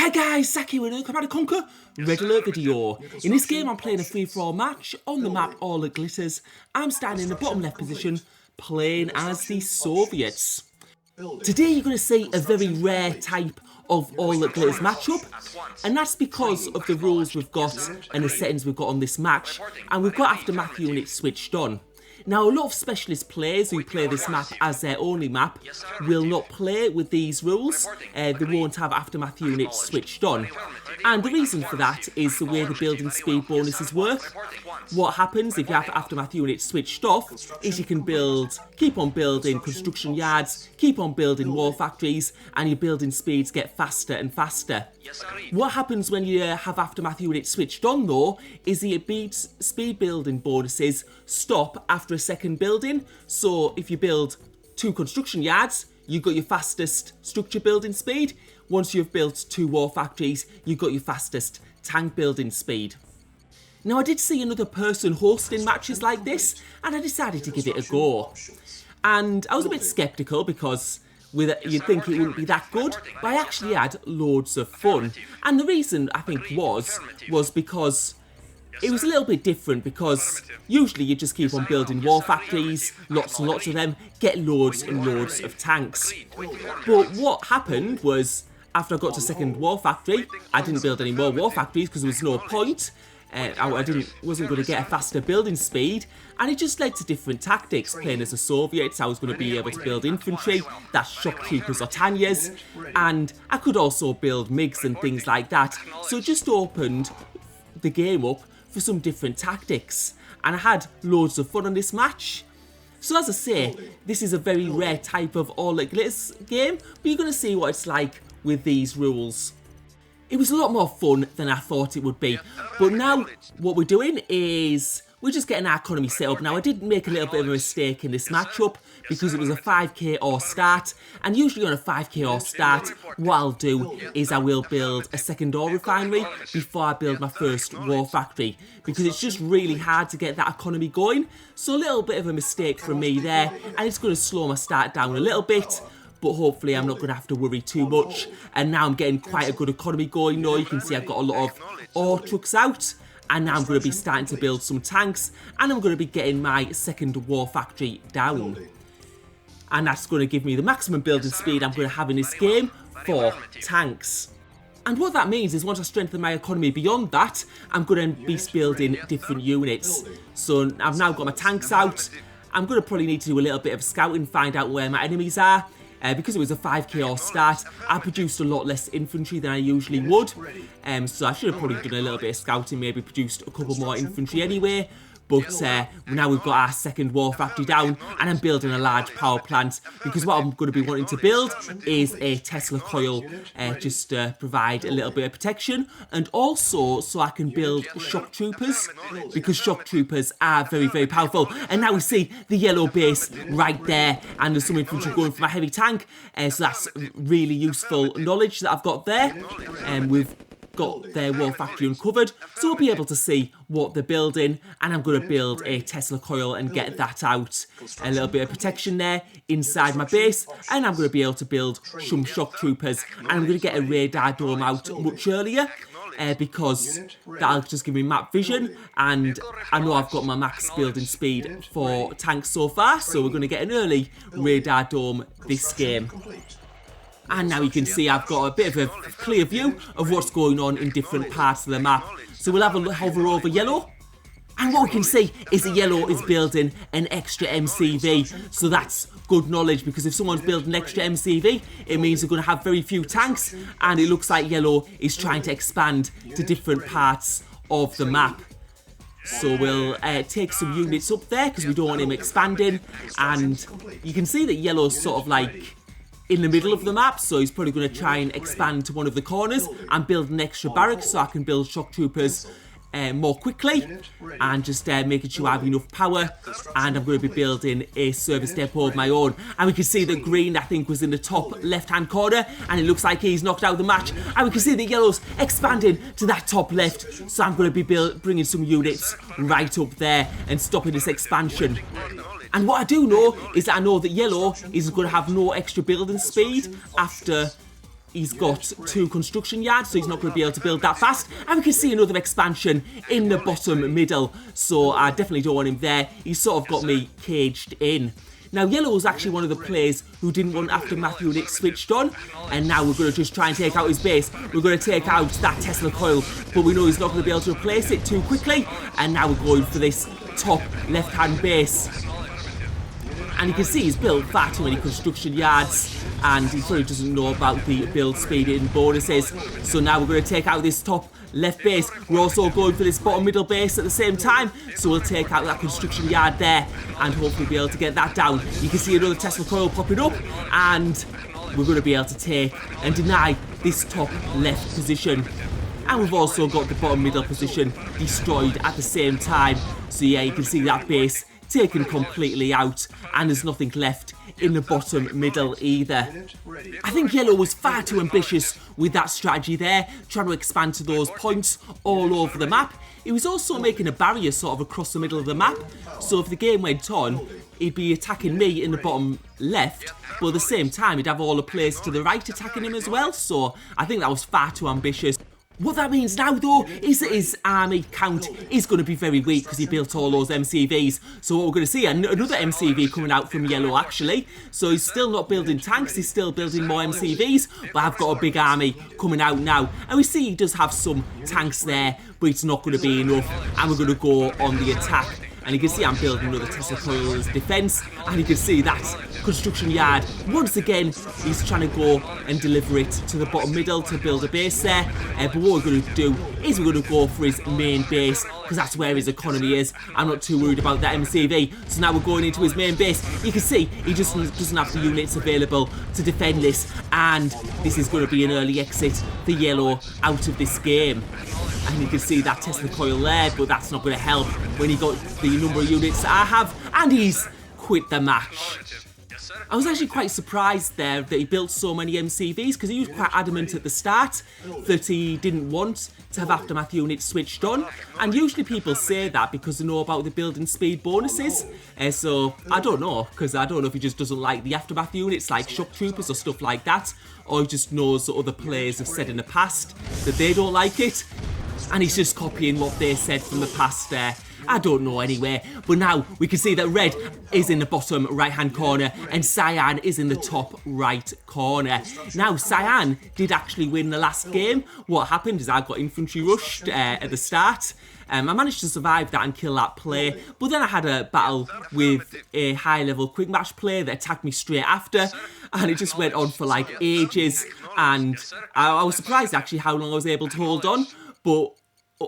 Hi guys, Saki with another Command & Conquer Red Alert video. In this game I'm playing a free-for-all match on the map All That Glitters. I'm standing in the bottom left position playing as the Soviets. Today you're going to see a very rare type of All That Glitters matchup, and that's because of the rules we've got and the settings we've got on this match, and we've got aftermath units switched on. Now, a lot of specialist players who play this map as their only map will not play with these rules. They won't have aftermath units switched on. And the reason for that is the way the building speed bonuses work. What happens if you have aftermath units switched off is you can keep on building construction yards, keep on building war factories, and your building speeds get faster and faster. What happens when you have aftermath units switched on though is the speed building bonuses stop after a second building. So if you build 2 construction yards, you've got your fastest structure building speed. Once you've built 2 war factories, you've got your fastest tank building speed. Now, I did see another person hosting matches like this, and I decided to give it a go. And I was a bit sceptical because you'd think it wouldn't be that good, but I actually had loads of fun. And the reason I think was because it was a little bit different, because usually you just keep on building war factories, lots and lots of them, get loads and loads of tanks. But what happened was, after I got to second war factory, I didn't build any more war factories because there was no point. I wasn't going to get a faster building speed, and it just led to different tactics. Playing as the Soviets, I was going to be able to build infantry, that's shock troopers or Tanyas, and I could also build MiGs and things like that. So it just opened the game up for some different tactics, and I had loads of fun on this match. So as I say, this is a very rare type of All That Glitters game, but you're going to see what it's like with these rules. It was a lot more fun than I thought it would be, but now what we're doing is we're just getting our economy set up. Now, I did make a little bit of a mistake in this matchup because it was a 5k or start, and usually on a 5k or start, what I'll do is I will build a second ore refinery before I build my first war factory, because it's just really hard to get that economy going. So a little bit of a mistake from me there, and it's going to slow my start down a little bit. But hopefully I'm not going to have to worry too much. And now I'm getting quite a good economy going. Now you can see I've got a lot of ore trucks out. And now I'm going to be starting to build some tanks. And I'm going to be getting my second war factory down. And that's going to give me the maximum building speed I'm going to have in this game for tanks. And what that means is once I strengthen my economy beyond that, I'm going to be building different units. So I've now got my tanks out. I'm going to probably need to do a little bit of scouting, find out where my enemies are. Because it was a 5k or start, I produced a lot less infantry than I usually would. So I should have probably done a little bit of scouting, maybe produced a couple more infantry anyway. But now we've got our second war factory down, and I'm building a large power plant, because what I'm going to be wanting to build is a Tesla coil, just to provide a little bit of protection, and also so I can build shock troopers, because shock troopers are very, very powerful. And now we see the yellow base right there, and there's some infantry going for my heavy tank, so that's really useful knowledge that I've got there. We've got their war factory uncovered, so we'll be able to see what they're building, and I'm going to build a Tesla coil and get that out. A little bit of protection there inside my base, and I'm going to be able to build some shock troopers, and I'm going to get a radar dome out much earlier, because that'll just give me map vision, and I know I've got my max building speed for tanks so far, so we're going to get an early radar dome this game. And now you can see I've got a bit of a clear view of what's going on in different parts of the map. So we'll have a hover over yellow. And what we can see is that yellow is building an extra MCV. So that's good knowledge, because if someone's building an extra MCV, it means they're going to have very few tanks. And it looks like yellow is trying to expand to different parts of the map. So we'll take some units up there, because we don't want him expanding. And you can see that yellow's sort of like in the middle of the map, so he's probably going to try and expand to one of the corners and build an extra barracks so I can build shock troopers more quickly, and just making sure I have enough power. And I'm going to be building a service depot of my own. And we can see that green, I think, was in the top left hand corner, and it looks like he's knocked out the match. And we can see that yellow's expanding to that top left, so I'm going to be bringing some units right up there and stopping this expansion. And what I do know is that I know that yellow is going to have no extra building speed after he's got 2 construction yards, so he's not going to be able to build that fast. And we can see another expansion in the bottom middle, so I definitely don't want him there. He's sort of got me caged in. Now, Yellow was actually one of the players who didn't want aftermath unit switched on, and now we're going to just try and take out his base. We're going to take out that Tesla coil, but we know he's not going to be able to replace it too quickly, and now we're going for this top left-hand base. And you can see he's built far too many construction yards, and he probably doesn't know about the build speed and bonuses. So now we're going to take out this top left base. We're also going for this bottom middle base at the same time, so we'll take out that construction yard there and hopefully be able to get that down. You can see another Tesla coil popping up, and we're going to be able to take and deny this top left position. And we've also got the bottom middle position destroyed at the same time. So yeah, you can see that base taken completely out, and there's nothing left in the bottom middle either. I think Yellow was far too ambitious with that strategy there, trying to expand to those points all over the map. He was also making a barrier sort of across the middle of the map, so if the game went on, he'd be attacking me in the bottom left, but at the same time he'd have all the players to the right attacking him as well, so I think that was far too ambitious. What that means now, though, is that his army count is going to be very weak because he built all those MCVs. So what we're going to see, another MCV coming out from Yellow, actually. So he's still not building tanks, he's still building more MCVs, but I've got a big army coming out now. And we see he does have some tanks there, but it's not going to be enough, and we're going to go on the attack. And you can see I'm building another Tesla coil as defence, and you can see that construction yard, once again, he's trying to go and deliver it to the bottom middle to build a base there. But what we're going to do is we're going to go for his main base, because that's where his economy is. I'm not too worried about that MCV. So now we're going into his main base. You can see he just doesn't have the units available to defend this, and this is going to be an early exit for Yellow out of this game. And you can see that Tesla coil there, but that's not going to help when he got the number of units that I have, and he's quit the match. I was actually quite surprised there that he built so many MCVs, because he was quite adamant at the start that he didn't want to have aftermath units switched on, and usually people say that because they know about the building speed bonuses. So I don't know, because I don't know if he just doesn't like the aftermath units like shock troopers or stuff like that, or he just knows that other players have said in the past that they don't like it, and he's just copying what they said from the past there. I don't know anyway, but now we can see that red is in the bottom right hand corner and cyan is in the top right corner. Now cyan did actually win the last game. What happened is I got infantry rushed at the start. I managed to survive that and kill that player, but then I had a battle with a high level quick match player that attacked me straight after, and it just went on for like ages, and I was surprised actually how long I was able to hold on. But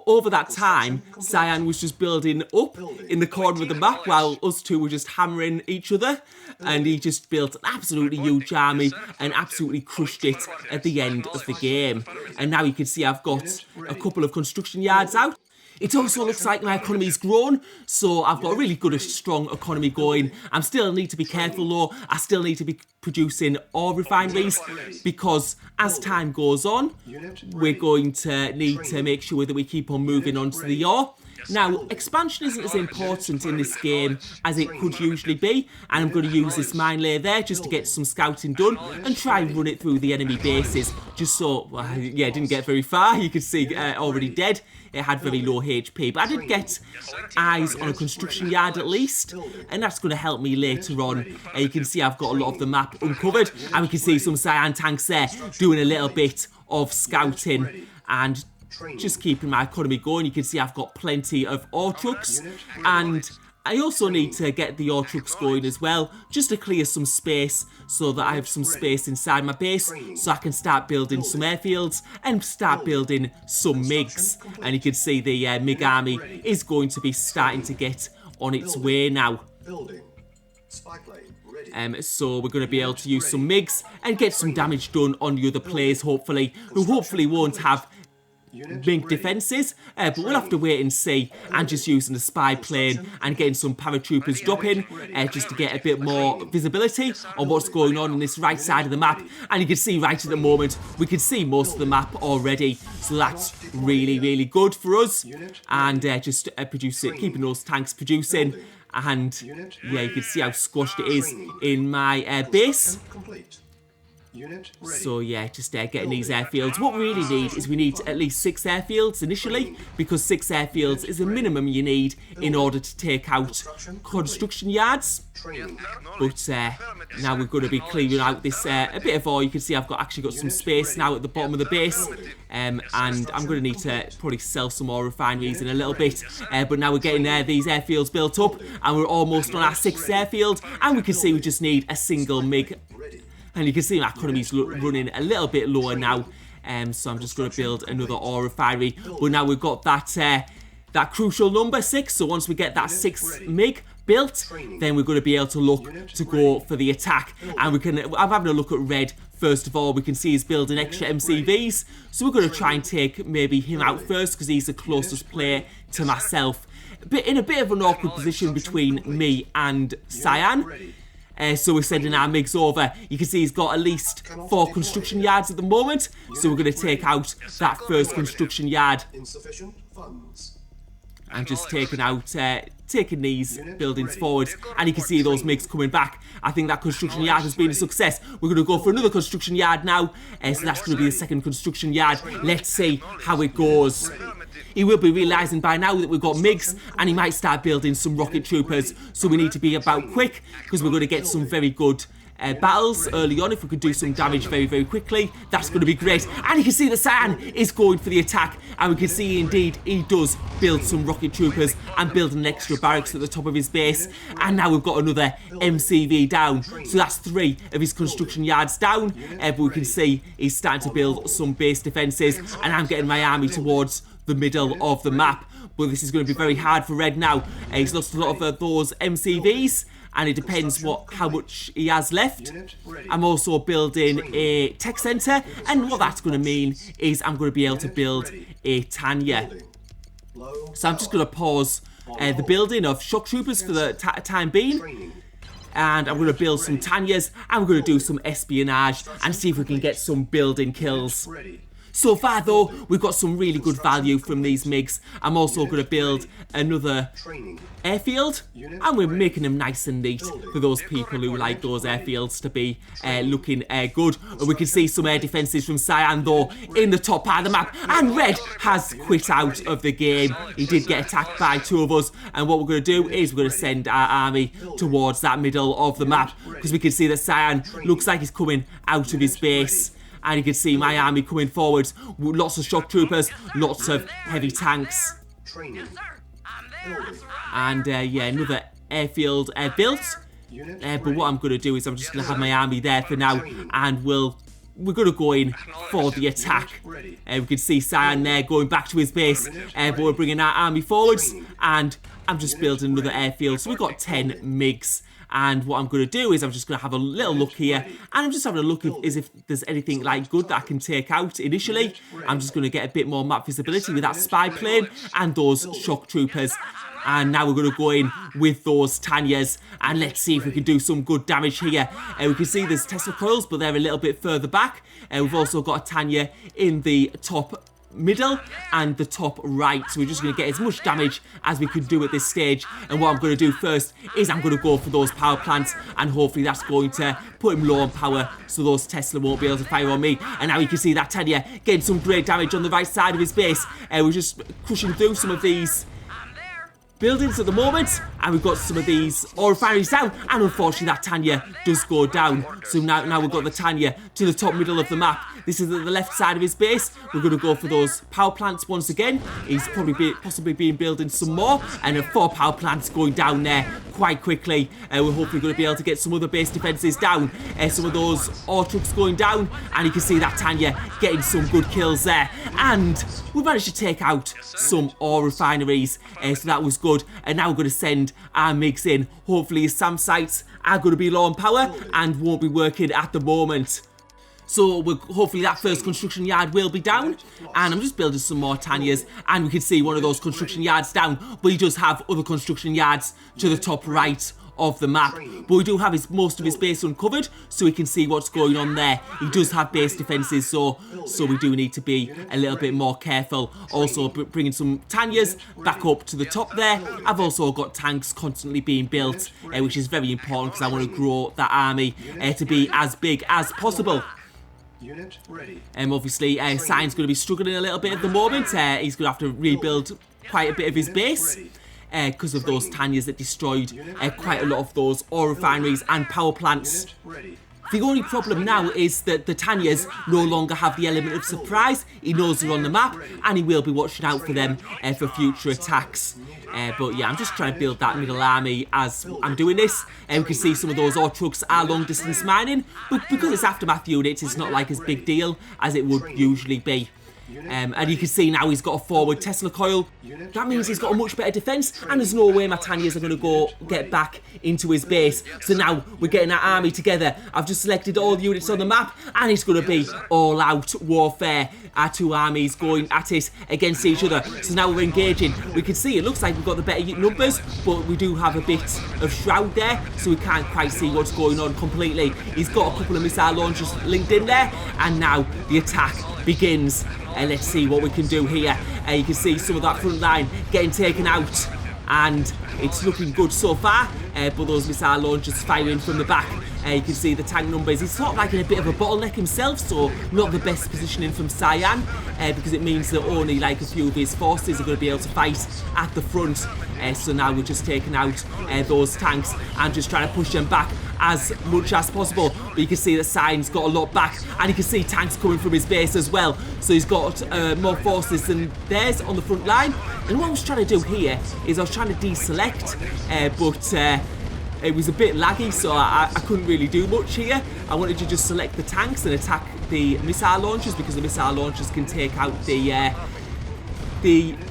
over that time, Cyan was just building up in the corner of the map while us two were just hammering each other, and he just built an absolutely huge army and absolutely crushed it at the end of the game. And now you can see I've got a couple of construction yards out. It also looks like my economy's grown, so I've got a really good, strong economy going. I still need to be careful though. I still need to be producing ore refineries, because as time goes on, we're going to need to make sure that we keep on moving on to the ore. Now, expansion isn't as important in this game as it could usually be, and I'm going to use this mine layer there just to get some scouting done and try and run it through the enemy bases, just so, yeah, it didn't get very far. You can see already dead. It had very low HP, but I did get eyes on a construction yard at least, and that's going to help me later on. You can see I've got a lot of the map uncovered, and we can see some cyan tanks there doing a little bit of scouting and just keeping my economy going. You can see I've got plenty of ore trucks, and I also need to get the ore trucks going as well, just to clear some space so that I have some space inside my base so I can start building some airfields and start building some MiGs. And you can see the MiG army is going to be starting to get on its way now. So we're going to be able to use some MiGs and get some damage done on the other players, hopefully, who hopefully won't have big defences, but we'll have to wait and see. And just using the spy plane and getting some paratroopers dropping just to get a bit more visibility on what's going on this right side of the map. And you can see right at the moment we can see most of the map already, so that's really, really good for us. And just keeping those tanks producing. And yeah, you can see how squashed it is in my base. So yeah, just getting these airfields. What we really need is we need at least 6 airfields initially, because 6 airfields is the minimum you need in order to take out construction yards. But now we're going to be clearing out this a bit of ore. You can see I've actually got some space now at the bottom of the base, and I'm going to need to probably sell some more refineries in a little bit. But now we're getting these airfields built up, and we're almost on our 6th airfield, and we can see we just need a single MiG. And you can see my economy's running a little bit lower now, so I'm just going to build another ore refinery. But now we've got that crucial number 6, so once we get that 6th MiG built, then we're going to be able to look to go for the attack. And I'm having a look at Red. First of all, we can see he's building extra MCVs, so we're going to try and take maybe him out first, because he's the closest player to myself. But in a bit of an awkward position between me and Cyan. So we're sending our MiGs over. You can see he's got at least 4 construction yards at the moment. So we're going to take out that first construction yard. And just taking these buildings forward. And you can see those MiGs coming back. I think that construction yard has been a success. We're going to go for another construction yard now. So that's going to be the 2nd construction yard. Let's see how it goes. He will be realising by now that we've got MiGs, and he might start building some rocket troopers. So we need to be about quick, because we're going to get some very good battles early on. If we could do some damage very, very quickly, that's going to be great. And you can see the Cyan is going for the attack, and we can see indeed he does build some rocket troopers and build an extra barracks at the top of his base. And now we've got another MCV down, so that's 3 of his construction yards down. But we can see he's starting to build some base defences, and I'm getting my army towards the middle of the map. But this is going to be very hard for Red now. He's lost a lot of those MCVs, and it depends how much he has left. I'm also building a tech centre, and what that's going to mean is I'm going to be able to build a Tanya. So I'm just going to pause the building of shock troopers for the time being, and I'm going to build some Tanyas, and we're going to do some espionage and see if we can get some building kills. So far though, we've got some really good value from these MiGs. I'm also going to build another airfield, and we're making them nice and neat for those people who like those airfields to be looking good. And we can see some air defences from Cyan though in the top part of the map, and Red has quit out of the game. He did get attacked by 2 of us, and what we're going to do is we're going to send our army towards that middle of the map, because we can see that Cyan looks like he's coming out of his base. And you can see my army coming forwards. Lots of shock troopers, lots of heavy tanks. And yeah, another airfield built. But what I'm going to do is I'm just going to have my army there for now. And we're going to go in for the attack. We can see Cyan there going back to his base. But we're bringing our army forwards. And I'm just building another airfield. So we've got 10 MiGs. And what I'm going to do is I'm just going to have a little look here, and I'm just having a look as if there's anything like good that I can take out initially. I'm just going to get a bit more map visibility with that spy plane and those shock troopers. And now we're going to go in with those Tanyas, and let's see if we can do some good damage here. We can see there's Tesla coils, but they're a little bit further back. We've also got a Tanya in the top middle and the top right, so we're just going to get as much damage as we can do at this stage. And what I'm going to do first is I'm going to go for those power plants, and hopefully that's going to put him low on power, so those Tesla won't be able to fire on me. And now you can see that Tanya getting some great damage on the right side of his base. We're just crushing through some of these buildings at the moment, and we've got some of these ore refineries down, and unfortunately that Tanya does go down. So now we've got the Tanya to the top middle of the map. This is at the left side of his base. We're going to go for those power plants once again. He's possibly been building some more, and 4 power plants going down there quite quickly. We're hopefully going to be able to get some other base defences down. Some of those ore trucks going down, and you can see that Tanya getting some good kills there. And we managed to take out some ore refineries, so that was good. And now we're going to send our MiGs in. Hopefully his SAM sites are going to be low on power and won't be working at the moment. So hopefully that first construction yard will be down, and I'm just building some more Tanyas, and we can see one of those construction yards down, but he does have other construction yards to the top right of the map. But we do have most of his base uncovered, so we can see what's going on there. He does have base defences, so we do need to be a little bit more careful. Also bringing some Tanyas back up to the top there. I've also got tanks constantly being built, which is very important because I want to grow that army to be as big as possible. Obviously, Cyan's going to be struggling a little bit at the moment. He's going to have to rebuild quite a bit of his base because of those Tanyas that destroyed quite a lot of those ore refineries and power plants. The only problem now is that the Tanyas no longer have the element of surprise. He knows they're on the map and he will be watching out for them for future attacks. But yeah, I'm just trying to build that middle army as I'm doing this. We can see some of those ore trucks are long distance mining, but because it's aftermath units, it's not like as big deal as it would usually be. And you can see now he's got a forward Tesla coil. That means he's got a much better defence, and there's no way my Tanyas are going to go get back into his base. So now we're getting our army together. I've just selected all the units on the map, and it's going to be all-out warfare. Our two armies going at it against each other. So now we're engaging. We can see it looks like we've got the better numbers, but we do have a bit of shroud there, so we can't quite see what's going on completely. He's got a couple of missile launchers linked in there, and now the attack begins. Let's see what we can do here. You can see some of that front line getting taken out, and it's looking good so far, but those missile launchers firing from the back. You can see the tank numbers. He's sort of like in a bit of a bottleneck himself, so not the best positioning from Cyan, because it means that only like a few of his forces are going to be able to fight at the front. So now we're just taking out those tanks and just trying to push them back as much as possible. But you can see that Cyan's got a lot back, and you can see tanks coming from his base as well. So he's got more forces than theirs on the front line. And what I was trying to do here is I was trying to deselect, but it was a bit laggy, so I couldn't really do much here. I wanted to just select the tanks and attack the missile launchers, because the missile launchers can take out the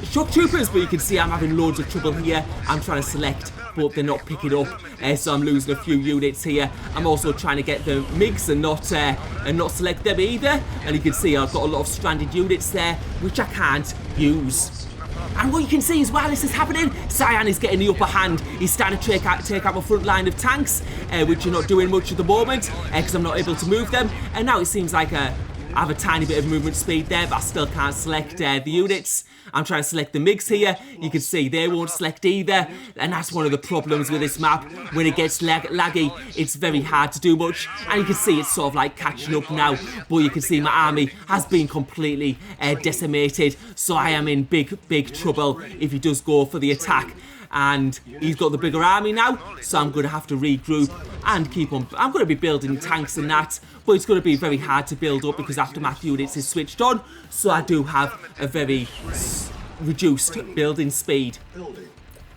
shock troopers. But you can see I'm having loads of trouble here. I'm trying to select, but they're not picking up, so I'm losing a few units here. I'm also trying to get the MiGs and not select them either. And you can see I've got a lot of stranded units there, which I can't use. And what you can see is while this is happening, Cyan is getting the upper hand. He's starting to take out my front line of tanks, which are not doing much at the moment, because I'm not able to move them. And now it seems like I have a tiny bit of movement speed there, but I still can't select the units. I'm trying to select the MiGs here. You can see they won't select either, and that's one of the problems with this map. When it gets laggy, it's very hard to do much, and you can see it's sort of like catching up now. But you can see my army has been completely decimated, so I am in big trouble if he does go for the attack. And he's got the bigger army now, so I'm going to have to regroup and keep on. I'm going to be building tanks and that, but it's going to be very hard to build up because aftermath units is switched on, so I do have a very reduced building speed.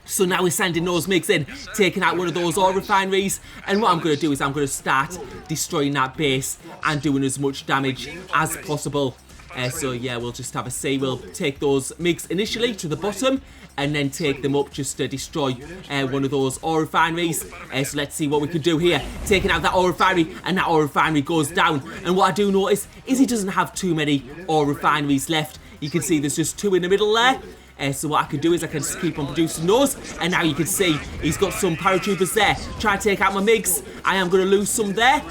So now we're sending those MiGs in, taking out one of those ore refineries, and what I'm going to do is I'm going to start destroying that base and doing as much damage as possible. So yeah, we'll just have a see. We'll take those MiGs initially to the bottom and then take them up just to destroy one of those ore refineries. So let's see what we can do here. Taking out that ore refinery, and that ore refinery goes down. And what I do notice is he doesn't have too many ore refineries left. You can see there's just two in the middle there. So what I can do is I can just keep on producing those. And now you can see he's got some paratroopers there. Try to take out my MiGs. I am going to lose some there.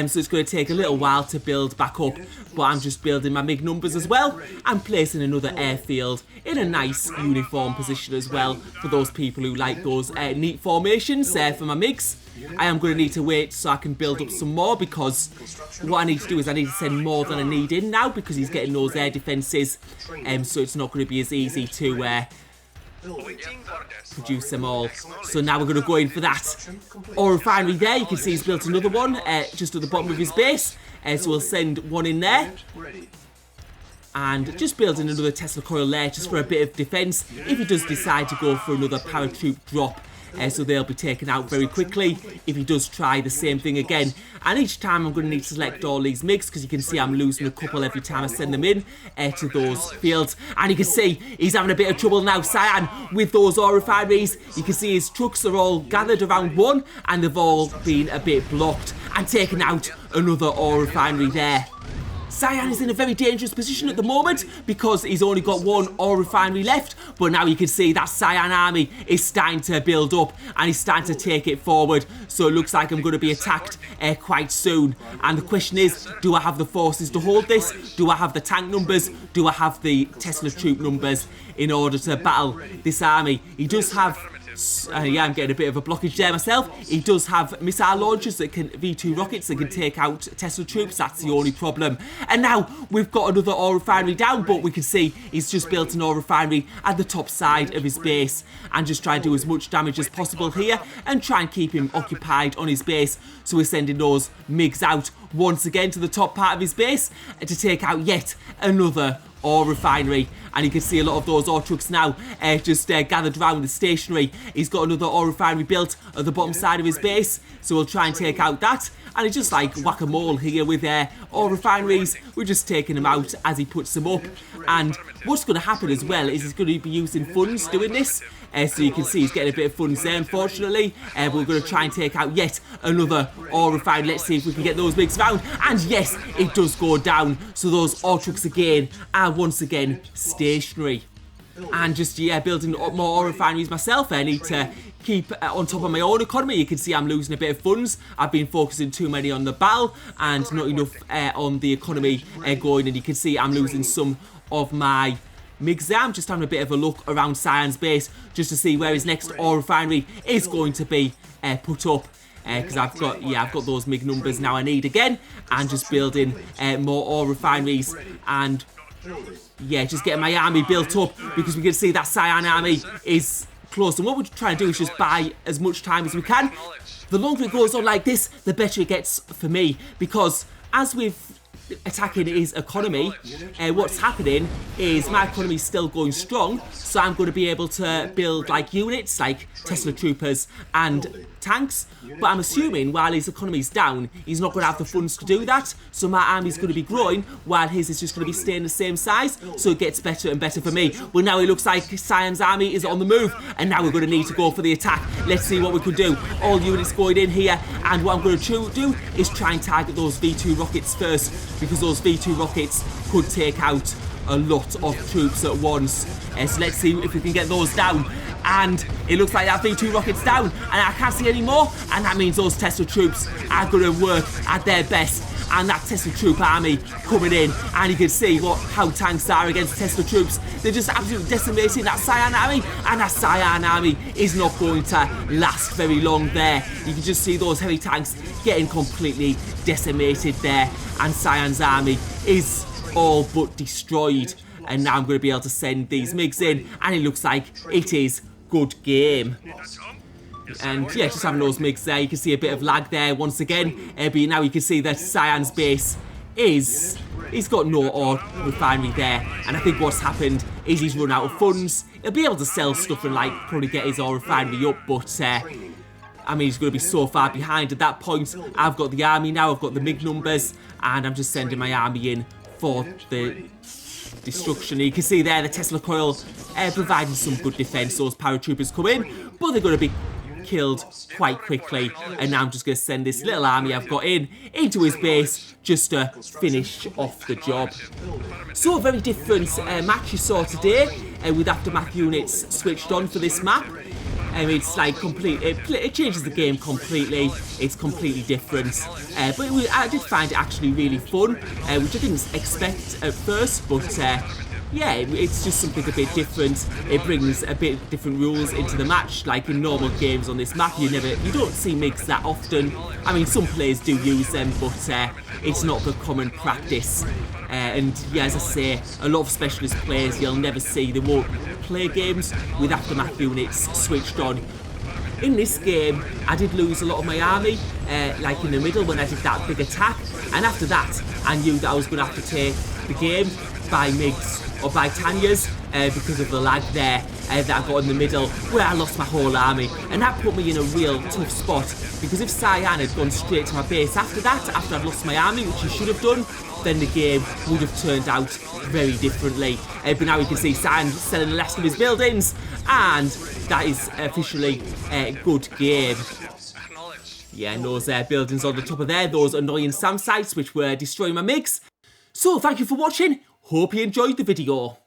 So it's going to take a little while to build back up. But I'm just building my MiG numbers as well. I'm placing another airfield in a nice uniform position as well for those people who like those neat formations for my MiGs. I am going to need to wait so I can build up some more, because what I need to do is I need to send more than I need in now, because he's getting those air defences. So it's not going to be as easy to produce them all. So now we're going to go in for that ore refinery there. You can see he's built another one just at the bottom of his base. So we'll send one in there. And just building another Tesla coil there just for a bit of defence if he does decide to go for another paratroop drop. So they'll be taken out very quickly if he does try the same thing again. And each time I'm going to need to select all these MiGs, because you can see I'm losing a couple every time I send them in to those fields. And you can see he's having a bit of trouble now, Cyan, with those ore refineries. You can see his trucks are all gathered around one, and they've all been a bit blocked, and taken out another ore refinery there. Cyan is in a very dangerous position at the moment because he's only got one ore refinery left, but now you can see that Cyan army is starting to build up and he's starting to take it forward. So it looks like I'm going to be attacked quite soon. And the question is, do I have the forces to hold this? Do I have the tank numbers? Do I have the Tesla troop numbers in order to battle this army? He does have Yeah, I'm getting a bit of a blockage there myself. He does have missile launchers that can, V2 rockets that can take out Tesla troops. That's the only problem. And now we've got another oil refinery down, but we can see he's just built an oil refinery at the top side of his base and just try and do as much damage as possible here and try and keep him occupied on his base. So we're sending those MiGs out once again to the top part of his base to take out yet another oil refinery. And you can see a lot of those oil trucks now just gathered around the stationary. He's got another oil refinery built at the bottom side of his base, so we'll try and take out that. And it's just like whack-a-mole here with oil refineries. We're just taking them out as he puts them up. And what's going to happen as well is he's going to be using funds doing this. So you can see he's getting a bit of funds there, unfortunately. But we're going to try and take out yet another oil refinery. Let's see if we can get those MiGs round. And yes, it does go down. So those oil trucks again are once again stationary. And just, yeah, building up more oil refineries myself. I need to keep on top of my own economy. You can see I'm losing a bit of funds. I've been focusing too many on the battle and not enough on the economy going. And you can see I'm losing some of my MiGs there. I'm just having a bit of a look around Cyan's base just to see where his next oil refinery is going to be put up. Because I've got those MiG numbers now I need again. And just building more oil refineries and yeah, just getting my army built up because we can see that Cyan army is close. And what we're trying to do is just buy as much time as we can. The longer it goes on like this, the better it gets for me. Because as with attacking his economy, what's happening is my economy is still going strong. So I'm going to be able to build like units like Tesla troopers and tanks. But I'm assuming while his economy's down, he's not going to have the funds to do that. So my army's going to be growing while his is just going to be staying the same size. So it gets better and better for me. Well, now it looks like Cyan's army is on the move. And now we're going to need to go for the attack. Let's see what we can do. All units going in here. And what I'm going to do is try and target those V2 rockets first. Because those V2 rockets could take out a lot of troops at once. So let's see if we can get those down. And it looks like that V2 rocket's down. And I can't see any more. And that means those Tesla troops are going to work at their best. And that Tesla troop army coming in. And you can see how tanks are against Tesla troops. They're just absolutely decimating that Cyan army. And that Cyan army is not going to last very long there. You can just see those heavy tanks getting completely decimated there. And Cyan's army is all but destroyed. And now I'm going to be able to send these MiGs in. And it looks like it is good game. And yeah, just having those MiGs there. You can see a bit of lag there once again. But now you can see that Cyan's base is... He's got no oil refinery there. And I think what's happened is he's run out of funds. He'll be able to sell stuff and like probably get his oil refinery up. But I mean, he's going to be so far behind at that point. I've got the army now. I've got the MiG numbers. And I'm just sending my army in for the destruction. You can see there the Tesla coil providing some good defense. Those paratroopers come in, but they're going to be killed quite quickly. And now I'm just going to send this little army I've got into his base just to finish off the job. So a very different match you saw today with aftermath units switched on for this map. It's like it changes the game completely. It's completely different. But I did find it actually really fun, which I didn't expect at first. But yeah, it's just something a bit different. It brings a bit different rules into the match. Like in normal games on this map, you don't see MiGs that often. I mean, some players do use them, but it's not the common practice. And yeah, as I say, a lot of specialist players you'll never see. They won't play games with aftermath units switched on. In this game, I did lose a lot of my army, like in the middle when I did that big attack. And after that, I knew that I was going to have to take the game by MiGs or by Tanyas because of the lag there that I got in the middle where I lost my whole army. And that put me in a real tough spot because if Cyan had gone straight to my base after that, after I'd lost my army, which he should have done, then the game would have turned out very differently. But now you can see Cyan selling the last of his buildings, and that is officially a good game. Yeah, and those buildings on the top of there, those annoying SAM sites which were destroying my MiGs. So thank you for watching, hope you enjoyed the video.